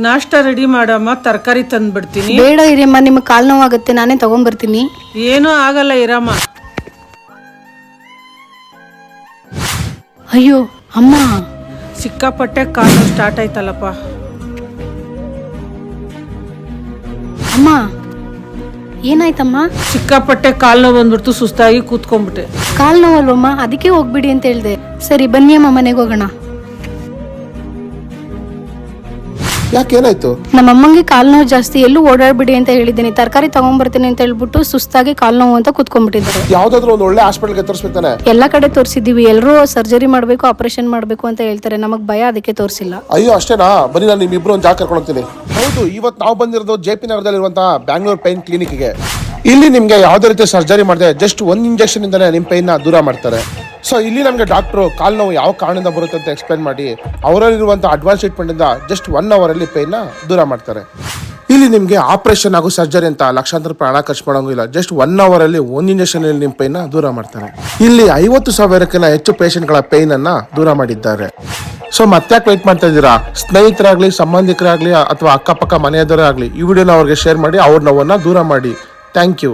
ನಾಷ್ಟ ರೆಡಿ ಮಾಡಮ್ಮ, ತರಕಾರಿ ತಂದ್ಬಿಡ್ತೀನಿ. ಬೇಡ ಇರಮ್ಮ, ನಿಮ್ಗೆ ಕಾಲು ನೋವಾಗುತ್ತೆ, ನಾನೇ ತಗೊಂಡ್ಬರ್ತೀನಿ. ಏನೂ ಆಗಲ್ಲ ಇರಮ್ಮ. ಅಯ್ಯೋ ಅಮ್ಮ, ಸಿಕ್ಕಾಪಟ್ಟೆ ಕಾಲು ಸ್ಟಾರ್ಟ್ ಆಯ್ತಲ್ಲಪ್ಪ. ಅಮ್ಮ ಏನಾಯ್ತಮ್ಮ? ಸಿಕ್ಕಾಪಟ್ಟೆ ಕಾಲು ನೋವು ಬಂದ್ಬಿಡ್ತು, ಸುಸ್ತಾಗಿ ಕೂತ್ಕೊಂಡ್ಬಿಟ್ಟೆ. ಕಾಲು ನೋವಲ್ವಮ್ಮ, ಅದಕ್ಕೆ ಹೋಗ್ಬಿಡಿ ಅಂತ ಹೇಳ್ದೆ. ಸರಿ ಬನ್ನಿ ಅಮ್ಮ, ಮನೆಗೆ ಹೋಗೋಣ. ಯಾಕೇನಾಯ್ತು? ನಮ್ಮಮ್ಮಂಗೆ ಕಾಲು ನೋವು ಜಾಸ್ತಿ, ಎಲ್ಲೂ ಓಡಾಡ್ಬಿಡಿ ಅಂತ ಹೇಳಿದ್ದೀನಿ. ತರಕಾರಿ ತಗೊಂಡ್ಬರ್ತೀನಿ ಅಂತ ಹೇಳ್ಬಿಟ್ಟು ಸುಸ್ತಾಗಿ ಕಾಲು ನೋವು ಅಂತ ಕೂತ್ಕೊಂಡ್ಬಿಟ್ಟಿದ್ದಾರೆ. ಯಾವ್ದಾದ್ರು ಒಂದು ಒಳ್ಳೆ ಹಾಸ್ಪಿಟಲ್ಗೆ ತೋರಿಸ್ಬೇಕಾನೆ. ಎಲ್ಲ ಕಡೆ ತೋರಿಸಿದೀವಿ, ಎಲ್ಲರೂ ಸರ್ಜರಿ ಮಾಡಬೇಕು, ಆಪರೇಷನ್ ಮಾಡಬೇಕು ಅಂತ ಹೇಳ್ತಾರೆ. ನಮಗ್ ಭಯ, ಅದಕ್ಕೆ ತೋರಿಸಿಲ್ಲ. ಅಯ್ಯೋ ಅಷ್ಟೇನಾ? ಬನ್ನಿ, ನಾನು ನಿಮ್ಮಿಬ್ರು ಒಂದು ಜಾಗ ಕರ್ಕೊಂಡು ಹೋಗ್ತೀನಿ. ಹೌದು, ಇವತ್ತು ನಾವು ಬಂದಿರೋದು JP ನಗರದಲ್ಲಿರುವಂತಹ ಬ್ಯಾಂಗ್ಳೂರ್ ಪೈನ್ ಕ್ಲಿನಿಕ್ಗೆ. ಇಲ್ಲಿ ನಿಮ್ಗೆ ಯಾವುದೇ ರೀತಿ ಸರ್ಜರಿ ಮಾಡಿದೆ ಜಸ್ಟ್ ಒಂದು ಇಂಜೆಕ್ಷನ್ ಇಂದಾನೆ ನಿಮ್ಮ ಪೈನ್ ನ ದೂರ ಮಾಡ್ತಾರೆ. ಸೊ ಇಲ್ಲಿ ನಮಗೆ ಡಾಕ್ಟ್ರು ಕಾಲು ನೋವು ಯಾವ ಕಾರಣದಿಂದ ಬರುತ್ತೆ ಅಂತ ಎಕ್ಸ್ಪ್ಲೈನ್ ಮಾಡಿ ಅವರಲ್ಲಿರುವಂಥ ಅಡ್ವಾನ್ಸ್ ಟ್ರೀಟ್ಮೆಂಟ್ ಇಂದ ಜಸ್ಟ್ 1 hour ಅಲ್ಲಿ ಪೈನ್ ನ ದೂರ ಮಾಡ್ತಾರೆ. ಇಲ್ಲಿ ನಿಮಗೆ ಆಪರೇಷನ್ ಹಾಗೂ ಸರ್ಜರಿ ಅಂತ ಲಕ್ಷಾಂತರ ರೂಪಾಯಿ ಹಣ ಖರ್ಚು ಮಾಡೋಂಗಿಲ್ಲ. ಜಸ್ಟ್ 1 hour ಅಲ್ಲಿ ಒಂದು ಇಂಜೆಕ್ಷನ್ ಅಲ್ಲಿ ನಿಮ್ಮ ಪೈನ್ ನ ದೂರ ಮಾಡ್ತಾರೆ. ಇಲ್ಲಿ 50,000ಕ್ಕಿಂತ ಹೆಚ್ಚು ಪೇಷಂಟ್ಗಳ ಪೈನ್ ಅನ್ನ ದೂರ ಮಾಡಿದ್ದಾರೆ. ಸೊ ಮತ್ತೆ ವೇಟ್ ಮಾಡ್ತಾ ಇದ್ದೀರಾ? ಸ್ನೇಹಿತರಾಗ್ಲಿ, ಸಂಬಂಧಿಕರಾಗ್ಲಿ ಅಥವಾ ಅಕ್ಕಪಕ್ಕ ಮನೆಯದವರೇ ಆಗಲಿ, ಈ ವಿಡಿಯೋನ ಅವ್ರಿಗೆ ಶೇರ್ ಮಾಡಿ ಅವ್ರ ನೋವನ್ನ ದೂರ ಮಾಡಿ. Thank you.